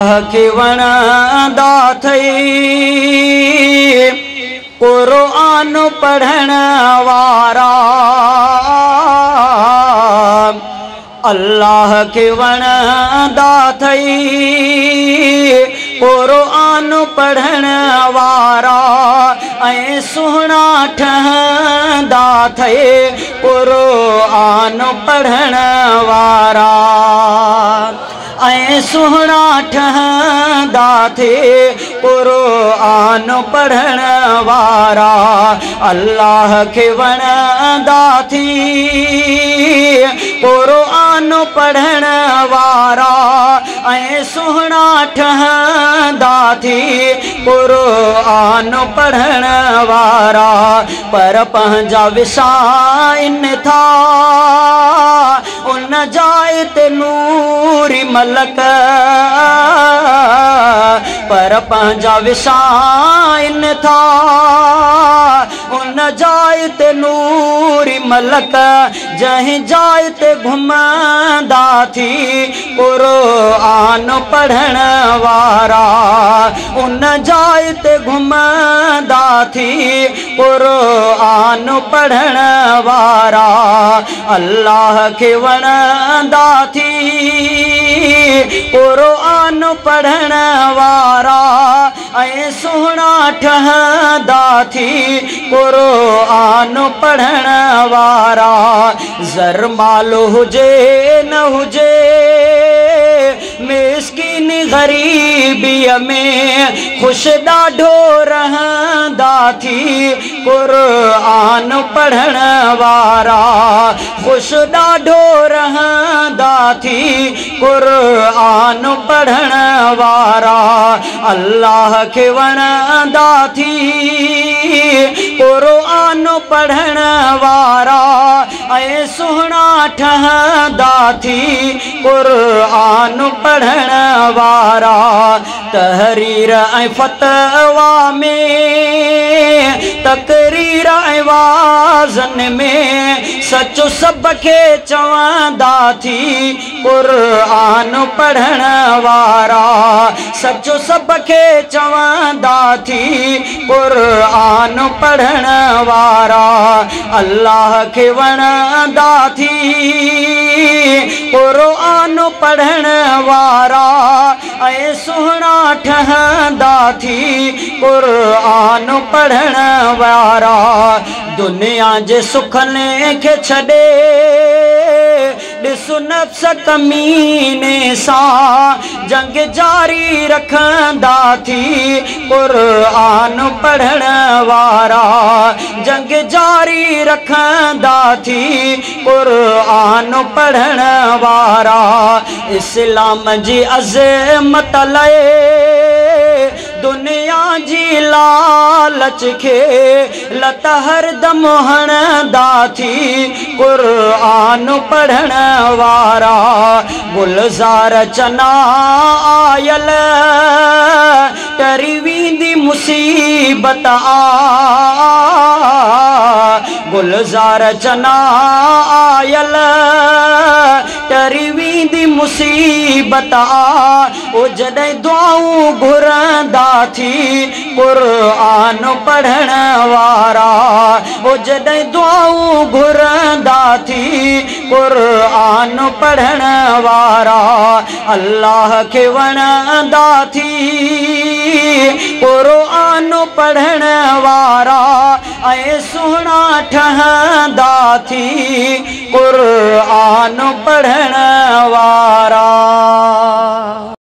के वणंदा थई कुरान पढ़ण वारा। अल्लाह के वणंदा थई कुरान पढ़ण वारा ऐं सुहिणा ठहंदा थई कुरान पढ़ण वारा ऐं सुहिणा ठहंदा थे कुरान पढ़ण वारा। अल्लाह के वणंदा थी कुरान पढ़ण वारा ऐं सुहिणा ठहंदा थी कुरान पढ़ण वारा। पर पंहिंजा विसाइन था उन जाए ते नूरी मलक। पर पंहिंजा विसाइन था उन जाए ते नूरी मलक। जहीं जाए ते घुमंदा थी कुरान पढ़ण वारा। उन जाए ते घुमंदा थी कुरान पढ़ण वारा। अल्लाह के वणंदा थी कुरान पढ़ण वारा ऐं सुहिणा ठहंदा थी कुरान पढ़ण वारा। ज़र माल हुजे न हुजे मिस्किन ग़रीबीअ में ख़ुशि ॾाढो रहंदा थी कुरान पढ़ण वारा। ख़ुशि ॾाढो रहंदा थी कुरान पढ़ण वारा। अल्लाह के वणंदा थी कुरान पढ़ण वारा ऐं सुहिणा ठहंदा थी कुरान पढ़ण वारा। तहरीर ऐं फ़तवा में तकरीर ऐं वाज़न में सचो सभ खे चवंदा थी कुरान पढ़ण वारा। सचो सभ खे चवंदा थी कुरान पढ़ण वारा। अल्लाह के वणंदा थी कुरान पढ़ण वारा ऐं सुहिणा ठहंदा थी कुरान पढ़ण वारा। दुनिया जे सुखने खे छॾे ॾिसु नफ़्स कमीने सां जंग जारी रखंदा थी कुरान पढ़ण वारा। जंग जारी रखंदा थी कुरान पढ़ण वारा। इस्लाम जी अज़मत लाइ दुनिया जी लालच खे लत हरदम हणंदा थी कुरान पढ़ण वारा। गुलज़ार चना आयल टरी वेंदी मुसीबत आ। गुलज़ार चना आयल टरी वेंदी मुसीबत आ। ओ जॾहिं दुआऊं घुरंदा थी कुरान पढ़ण वारा। ओ जॾहिं दुआऊं घुरंदा थी कुरान पढ़ण वारा। अल्लाह के वणंदा थी कुरान पढ़ण वारा ऐं सुहिणा ठहंदा थी कुरान पढ़ण वारा।